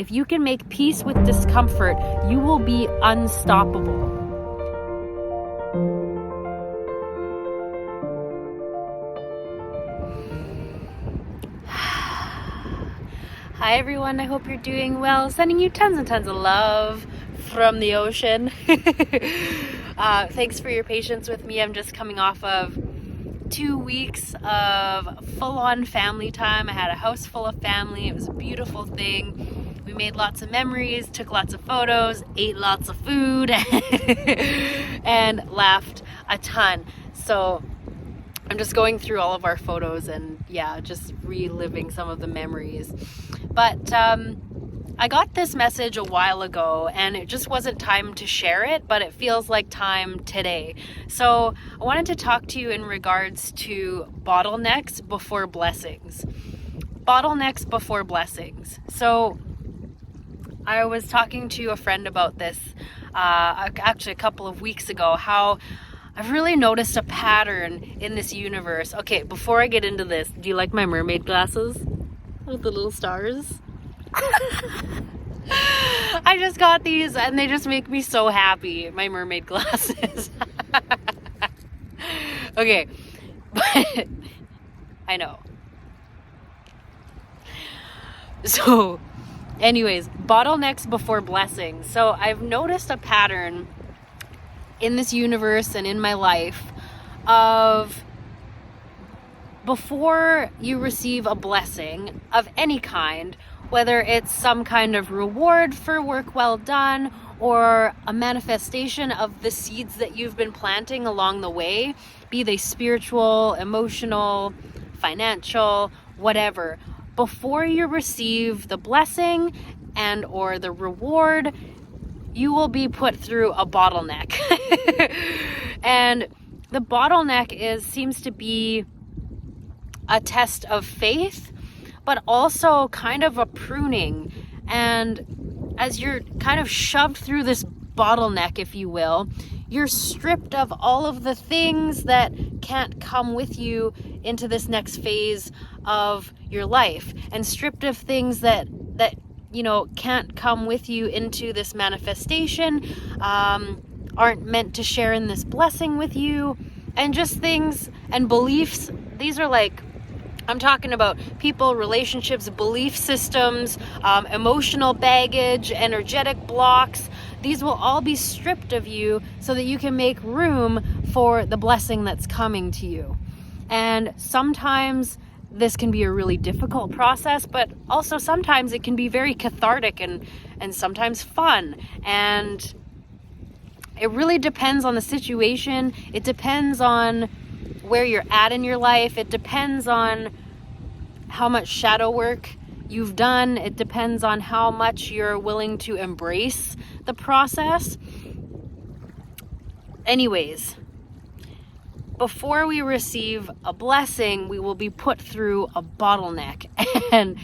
If you can make peace with discomfort, you will be unstoppable. Hi everyone, I hope you're doing well. Sending you tons and tons of love from the ocean. Thanks for your patience with me. I'm just coming off of 2 weeks of full-on family time. I had a house full of family. It was a beautiful thing. We made lots of memories, took lots of photos, ate lots of food, and laughed a ton. So I'm just going through all of our photos and just reliving some of the memories. But I got this message a while ago and it just wasn't time to share it, but it feels like time today. So I wanted to talk to you in regards to bottlenecks before blessings. Bottlenecks before blessings. So I was talking to a friend about this actually a couple of weeks ago, how I've really noticed a pattern in this universe. Okay, before I get into this, do you like my mermaid glasses with the little stars? I just got these and they just make me so happy, my mermaid glasses. Okay, but I know. So anyways, bottlenecks before blessings. So I've noticed a pattern in this universe and in my life of before you receive a blessing of any kind, whether it's some kind of reward for work well done or a manifestation of the seeds that you've been planting along the way, be they spiritual, emotional, financial, whatever. Before you receive the blessing and or the reward, you will be put through a bottleneck. And the bottleneck seems to be a test of faith, but also kind of a pruning. And as you're kind of shoved through this bottleneck, if you will, you're stripped of all of the things that can't come with you into this next phase of your life, and stripped of things that can't come with you into this manifestation, aren't meant to share in this blessing with you, and just things and beliefs. These are I'm talking about people, relationships, belief systems, emotional baggage, energetic blocks. These will all be stripped of you so that you can make room for the blessing that's coming to you. And sometimes this can be a really difficult process, but also sometimes it can be very cathartic and sometimes fun. And it really depends on the situation. It depends on where you're at in your life. It depends on how much shadow work you've done. It depends on how much you're willing to embrace the process. Anyways, before we receive a blessing, we will be put through a bottleneck. And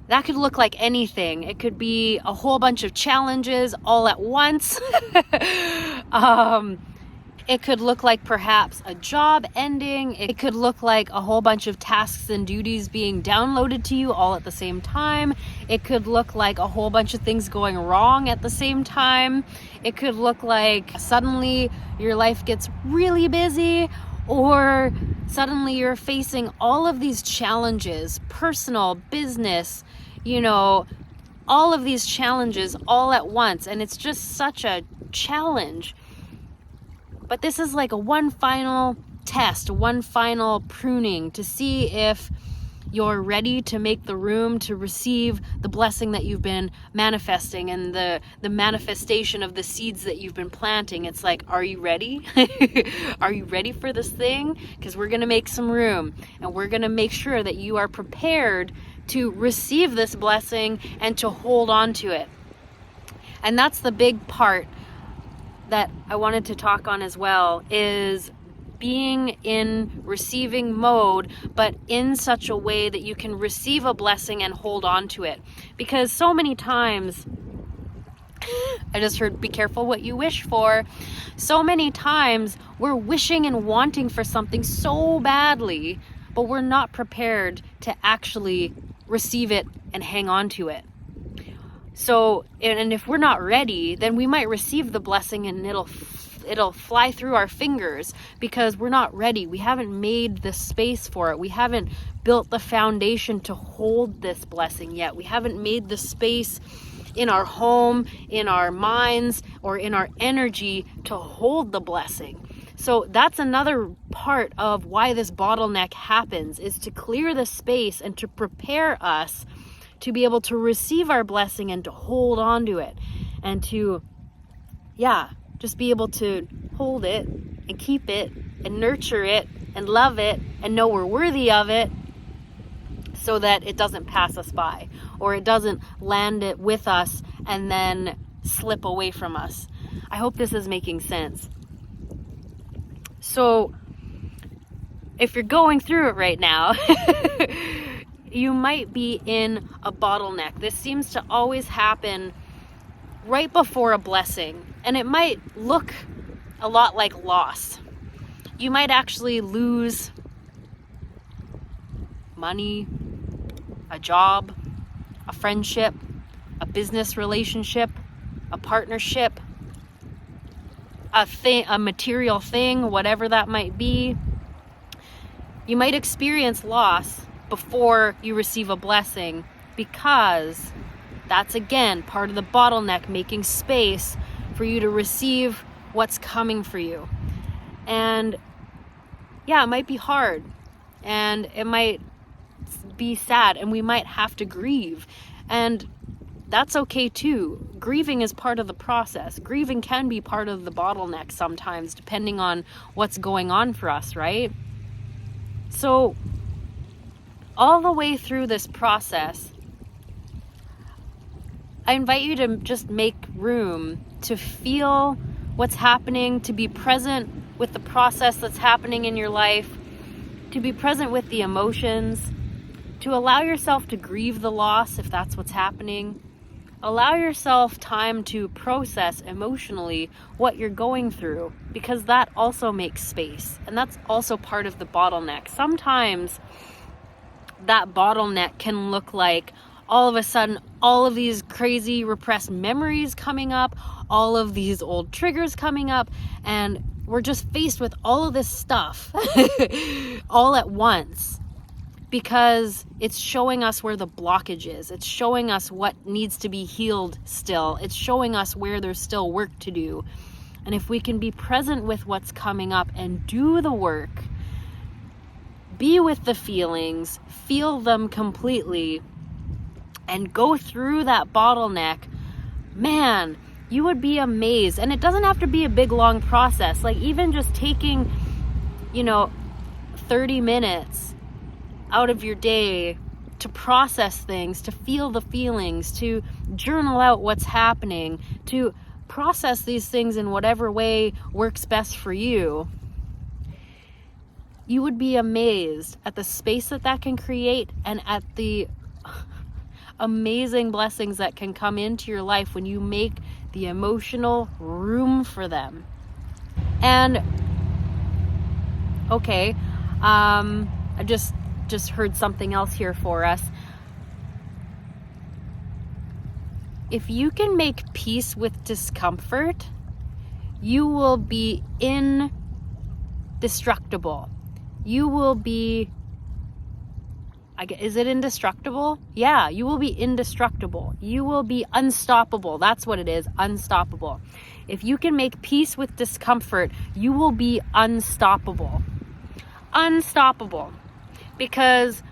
that could look like anything. It could be a whole bunch of challenges all at once. It could look like perhaps a job ending. It could look like a whole bunch of tasks and duties being downloaded to you all at the same time. It could look like a whole bunch of things going wrong at the same time. It could look like suddenly your life gets really busy, or suddenly you're facing all of these challenges, personal, business, all of these challenges all at once. And it's just such a challenge. But this is like a one final test, one final pruning to see if you're ready to make the room to receive the blessing that you've been manifesting and the manifestation of the seeds that you've been planting. It's like, are you ready? Are you ready for this thing? Because we're going to make some room, and we're going to make sure that you are prepared to receive this blessing and to hold on to it. And that's the big part that I wanted to talk on as well, is being in receiving mode, but in such a way that you can receive a blessing and hold on to it. Because so many times, I just heard, be careful what you wish for. So many times we're wishing and wanting for something so badly, but we're not prepared to actually receive it and hang on to it. So, and if we're not ready, then we might receive the blessing and it'll fly through our fingers because we're not ready. We haven't made the space for it. We haven't built the foundation to hold this blessing yet. We haven't made the space in our home, in our minds, or in our energy to hold the blessing. So that's another part of why this bottleneck happens, is to clear the space and to prepare us to be able to receive our blessing and to hold on to it and to, just be able to hold it and keep it and nurture it and love it and know we're worthy of it, so that it doesn't pass us by or it doesn't land it with us and then slip away from us. I hope this is making sense. So if you're going through it right now, you might be in a bottleneck. This seems to always happen right before a blessing, and it might look a lot like loss. You might actually lose money, a job, a friendship, a business relationship, a partnership, a material thing, whatever that might be. You might experience loss before you receive a blessing, because that's again part of the bottleneck, making space for you to receive what's coming for you. And it might be hard and it might be sad and we might have to grieve, and that's okay too. Grieving is part of the process. Grieving can be part of the bottleneck sometimes, depending on what's going on for us, right? So all the way through this process, I invite you to just make room to feel what's happening, to be present with the process that's happening in your life, to be present with the emotions, to allow yourself to grieve the loss if that's what's happening. Allow yourself time to process emotionally what you're going through, because that also makes space, and that's also part of the bottleneck. Sometimes that bottleneck can look like all of a sudden all of these crazy repressed memories coming up, all of these old triggers coming up, and we're just faced with all of this stuff all at once, because it's showing us where the blockage is. It's showing us what needs to be healed still. It's showing us where there's still work to do. And if we can be present with what's coming up and do the work, be with the feelings, feel them completely, and go through that bottleneck, man, you would be amazed. And it doesn't have to be a big, long process. Like even just taking, 30 minutes out of your day to process things, to feel the feelings, to journal out what's happening, to process these things in whatever way works best for you, you would be amazed at the space that can create and at the amazing blessings that can come into your life when you make the emotional room for them. And okay, I just heard something else here for us. If you can make peace with discomfort, you will be indestructible. You will be, is it indestructible? Yeah, you will be indestructible. You will be unstoppable. That's what it is, unstoppable. If you can make peace with discomfort, you will be unstoppable. Unstoppable. Because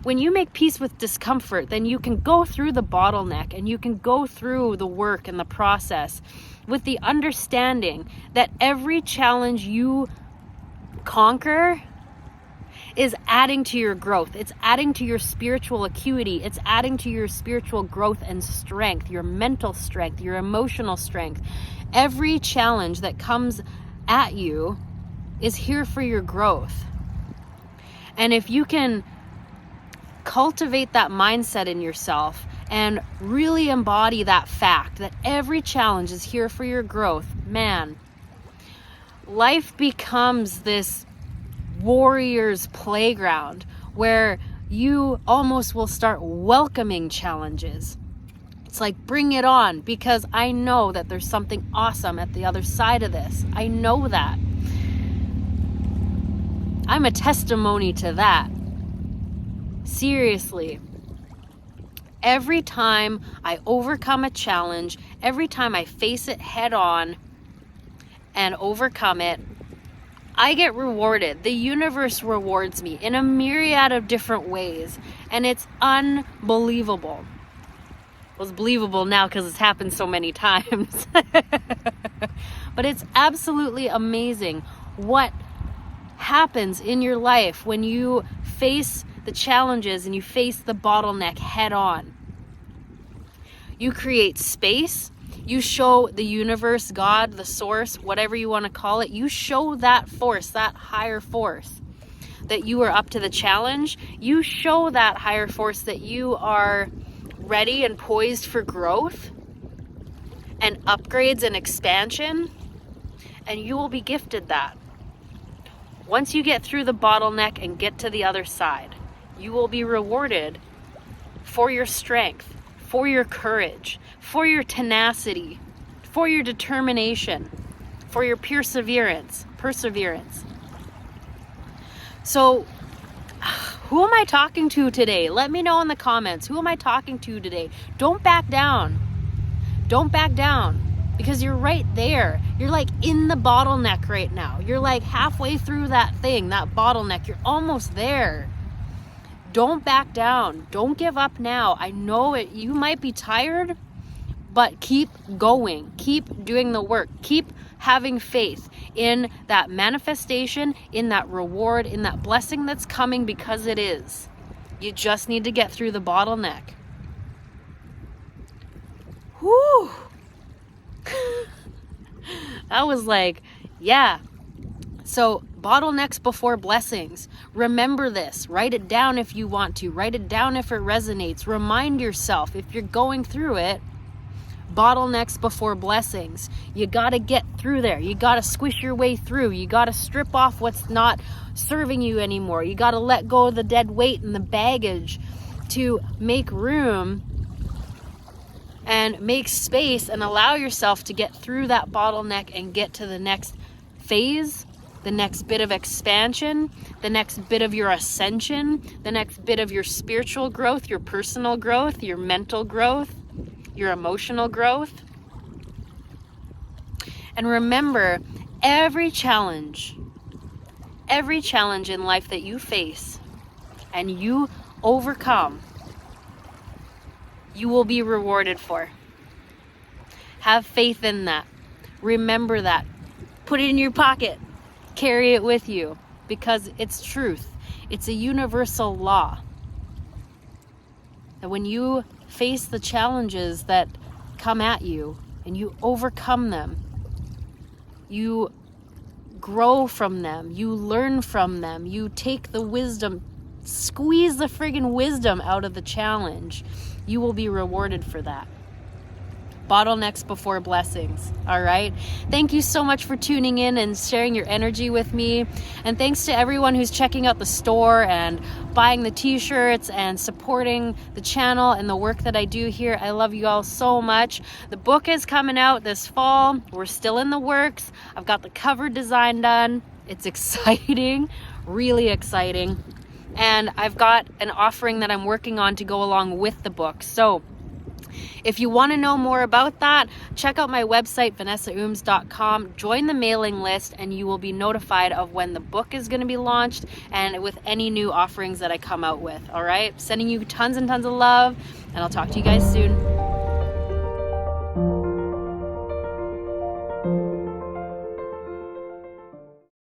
when you make peace with discomfort, then you can go through the bottleneck and you can go through the work and the process with the understanding that every challenge you conquer is adding to your growth. It's adding to your spiritual acuity. It's adding to your spiritual growth and strength, your mental strength, your emotional strength. Every challenge that comes at you is here for your growth. And if you can cultivate that mindset in yourself and really embody that fact that every challenge is here for your growth, man, life becomes this warrior's playground where you almost will start welcoming challenges. It's like, bring it on, because I know that there's something awesome at the other side of this. I know that. I'm a testimony to that. Seriously. Every time I overcome a challenge, every time I face it head on and overcome it, I get rewarded. The universe rewards me in a myriad of different ways, and it's unbelievable. Well, it's believable now because it's happened so many times. But it's absolutely amazing what happens in your life when you face the challenges and you face the bottleneck head on. You create space. You show the universe, God, the source, whatever you want to call it, you show that force, that higher force, that you are up to the challenge. You show that higher force that you are ready and poised for growth and upgrades and expansion, and you will be gifted that. Once you get through the bottleneck and get to the other side, you will be rewarded for your strength, for your courage, for your tenacity, for your determination, for your perseverance. So, who am I talking to today? Let me know in the comments. Who am I talking to today? Don't back down. Don't back down, because you're right there. You're like in the bottleneck right now. You're like halfway through that thing, that bottleneck. You're almost there. Don't back down. Don't give up now. I know it. You might be tired, but keep going. Keep doing the work. Keep having faith in that manifestation, in that reward, in that blessing that's coming, because it is. You just need to get through the bottleneck. Whew. That was like, yeah. So, bottlenecks before blessings. Remember this. Write it down if you want to. Write it down if it resonates. Remind yourself, if you're going through it, bottlenecks before blessings. You got to get through there. You got to squish your way through. You got to strip off what's not serving you anymore. You got to let go of the dead weight and the baggage to make room and make space and allow yourself to get through that bottleneck and get to the next phase, the next bit of expansion, the next bit of your ascension, the next bit of your spiritual growth, your personal growth, your mental growth, your emotional growth. And remember, every challenge in life that you face and you overcome, you will be rewarded for. Have faith in that. Remember that. Put it in your pocket. Carry it with you, because it's truth. It's a universal law. That when you face the challenges that come at you and you overcome them, you grow from them, you learn from them, you take the wisdom, squeeze the friggin' wisdom out of the challenge, you will be rewarded for that. Bottlenecks before blessings. All right. Thank you so much for tuning in and sharing your energy with me. And thanks to everyone who's checking out the store and buying the t-shirts and supporting the channel and the work that I do here. I love you all so much. The book is coming out this fall. We're still in the works. I've got the cover design done. It's exciting, really exciting. And I've got an offering that I'm working on to go along with the book. So if you want to know more about that, check out my website, vanessaooms.com. Join the mailing list and you will be notified of when the book is going to be launched and with any new offerings that I come out with. All right? Sending you tons and tons of love, and I'll talk to you guys soon.